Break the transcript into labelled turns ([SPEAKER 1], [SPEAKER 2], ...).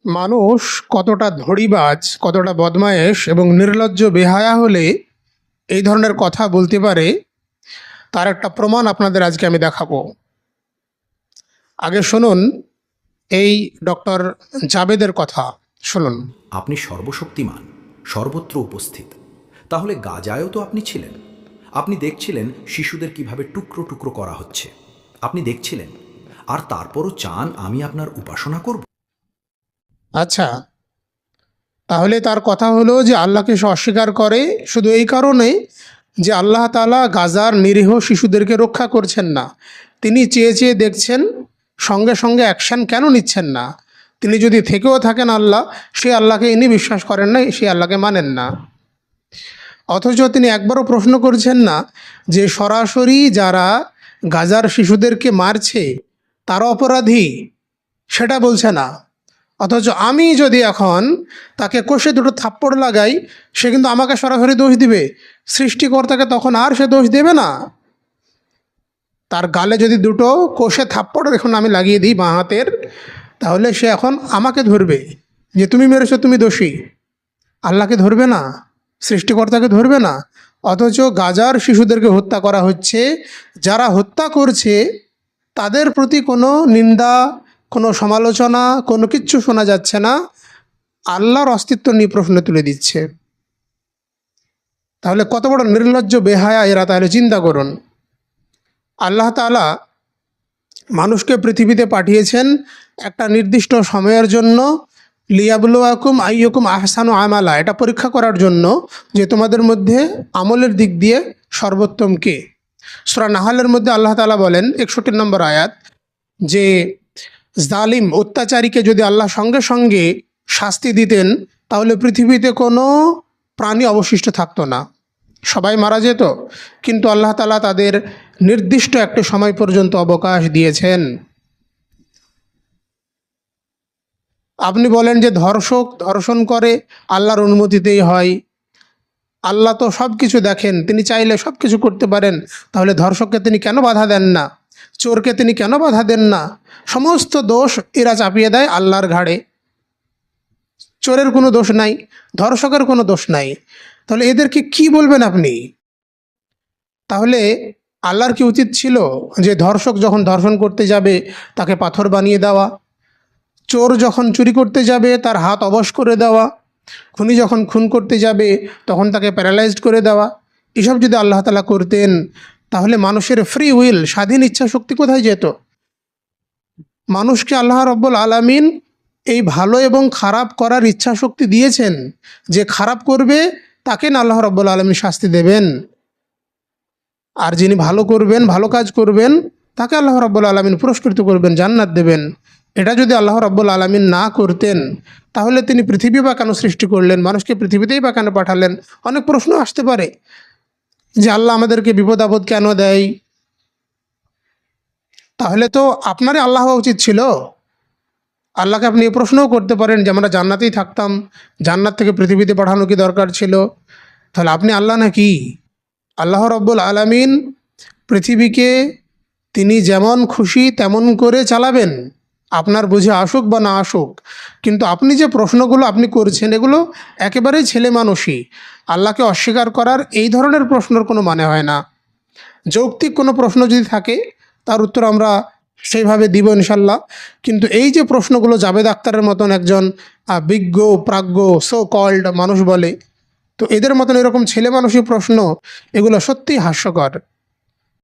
[SPEAKER 1] মানুষ কতটা ধড়িবাজ, কতটা বদমায়েশ এবং নির্লজ্জ বেহায়া হলে এই ধরনের কথা বলতে পারে, তার একটা প্রমাণ আপনাদের আজকে আমি দেখাবো। আগে শুনুন এই ডক্টর জাবেদের কথা শুনুন।
[SPEAKER 2] আপনি সর্বশক্তিমান, সর্বত্র উপস্থিত। তাহলে গাজায়ও তো আপনি ছিলেন। আপনি দেখছিলেন শিশুদের কিভাবে টুকরো টুকরো করা হচ্ছে, আপনি দেখছিলেন। আর তারপরও চান আমি আপনার উপাসনা করব?
[SPEAKER 1] আচ্ছা, তাহলে তার কথা হলো যে আল্লাহকে সে অস্বীকার করে শুধু এই কারণে যে আল্লাহ তাআলা গাজার নিরীহ শিশুদেরকে রক্ষা করছেন না। তিনি চেয়ে চেয়ে দেখছেন, সঙ্গে সঙ্গে অ্যাকশান কেন নিচ্ছেন না। তিনি যদি থেকেও থাকেন আল্লাহ, সে আল্লাহকে ইনি বিশ্বাস করেন না, সে আল্লাহকে মানেন না। অথচ তিনি একবারও প্রশ্ন করছেন না যে সরাসরি যারা গাজার শিশুদেরকে মারছে তারা অপরাধী, সেটা বলছে না। অথচ আমি যদি এখন তাকে কষে দুটো থাপ্পড় লাগাই, সে কিন্তু আমাকে সরাসরি দোষ দিবে, সৃষ্টিকর্তাকে তখন আর সে দোষ দেবে না। তার গালে যদি দুটো কষে থাপ্পড় এখন আমি লাগিয়ে দিই বাঁ হাতের, তাহলে সে এখন আমাকে ধরবে যে তুমি মেরেছো, তুমি দোষী। আল্লাহকে ধরবে না, সৃষ্টিকর্তাকে ধরবে না। অথচ গাজার শিশুদেরকে হত্যা করা হচ্ছে, যারা হত্যা করছে তাদের প্রতি কোনো নিন্দা, কোনো সমালোচনা, কোনো কিচ্ছু শোনা যাচ্ছে না। আল্লাহর অস্তিত্ব নিয়ে প্রশ্ন তুলে দিচ্ছে। তাহলে কত বড় নির্লজ্জ বেহায়া এরা, তাহলে চিন্তা করুন। আল্লাহ তাআলা মানুষকে পৃথিবীতে পাঠিয়েছেন একটা নির্দিষ্ট সময়ের জন্য, লিয়াবলুয়াকুম আইয়ুকুম আহসানু আমালা, এটা পরীক্ষা করার জন্য যে তোমাদের মধ্যে আমলের দিক দিয়ে সর্বোত্তম কে। সূরা নাহলের মধ্যে আল্লাহ তাআলা বলেন 61 নম্বর আয়াত, যে জালিম অত্যাচারীকে যদি আল্লাহ সঙ্গে সঙ্গে শাস্তি দিতেন তাহলে পৃথিবীতে কোনো প্রাণী অবশিষ্ট থাকতো না, সবাই মারা যেত। কিন্তু আল্লাহ তাআলা তাদের নির্দিষ্ট একটা সময় পর্যন্ত অবকাশ দিয়েছেন। আপনি বলেন যে ধর্ষক ধর্ষণ করে আল্লাহর অনুমতিতেই হয়। আল্লাহ তো সব কিছু দেখেন, তিনি চাইলে সব কিছু করতে পারেন। তাহলে ধর্ষককে তিনি কেন বাধা দেন না? চোরকে তিনি কেন বাধা দেন না? সমস্ত দোষ এরা চাপিয়ে দেয় আল্লাহর ঘাড়ে। চোরের কোনো দোষ নাই, ধর্ষকের কোনো দোষ নাই। তাহলে এদেরকে কি বলবেন আপনি? তাহলে আল্লাহর কি উচিত ছিল যে ধর্ষক যখন ধর্ষণ করতে যাবে তাকে পাথর বানিয়ে দেওয়া, চোর যখন চুরি করতে যাবে তার হাত অবশ করে দেওয়া, খুনি যখন খুন করতে যাবে তখন তাকে প্যারালাইজড করে দেওয়া? এসব যদি আল্লাহ তাআলা করতেন তাহলে মানুষের ফ্রি উইল, স্বাধীন ইচ্ছা শক্তি কোথায় যেত? মানুষকে আল্লাহ রাব্বুল আলামিন এই ভালো এবং খারাপ করার ইচ্ছা শক্তি দিয়েছেন। যে খারাপ করবে তাকে না আল্লাহ রাব্বুল আলামিন শাস্তি দেবেন, আর যিনি ভালো করবেন, ভালো কাজ করবেন, তাকে আল্লাহ রাব্বুল আলামিন পুরস্কৃত করবেন, জান্নাত দেবেন। এটা যদি আল্লাহ রাব্বুল আলামিন না করতেন তাহলে তিনি পৃথিবী বা কেন সৃষ্টি করলেন, মানুষকে পৃথিবীতেই বা কেন পাঠালেন? অনেক প্রশ্ন আসতে পারে যে আল্লাহ আমাদেরকে বিপদ আপদ কেন দেয়। তাহলে তো আপনারই আল্লাহ হওয়া উচিত ছিল। আল্লাহকে আপনি এই প্রশ্নও করতে পারেন যে আমরা জান্নাতেই থাকতাম, জান্নাত থেকে পৃথিবীতে পাঠানো কি দরকার ছিল? তাহলে আপনি আল্লাহ নাকি? আল্লাহ রাব্বুল আলামিন পৃথিবীকে তিনি যেমন খুশি তেমন করে চালাবেন, আপনার বুঝে আসুক বা না আসুক। কিন্তু আপনি যে প্রশ্নগুলো আপনি করছেন এগুলো একেবারেই ছেলে মানুষই। আল্লাহকে অস্বীকার করার এই ধরনের প্রশ্নের কোনো মানে হয় না। যৌক্তিক কোনো প্রশ্ন যদি থাকে তার উত্তর আমরা সেইভাবে দিব ইনশাল্লাহ। কিন্তু এই যে প্রশ্নগুলো জাবেদ আক্তারের মতন একজন বিজ্ঞ প্রাজ্ঞ সো কল্ড মানুষ বলে, তো এদের মতন এরকম ছেলে মানুষই প্রশ্ন, এগুলো সত্যিই হাস্যকর।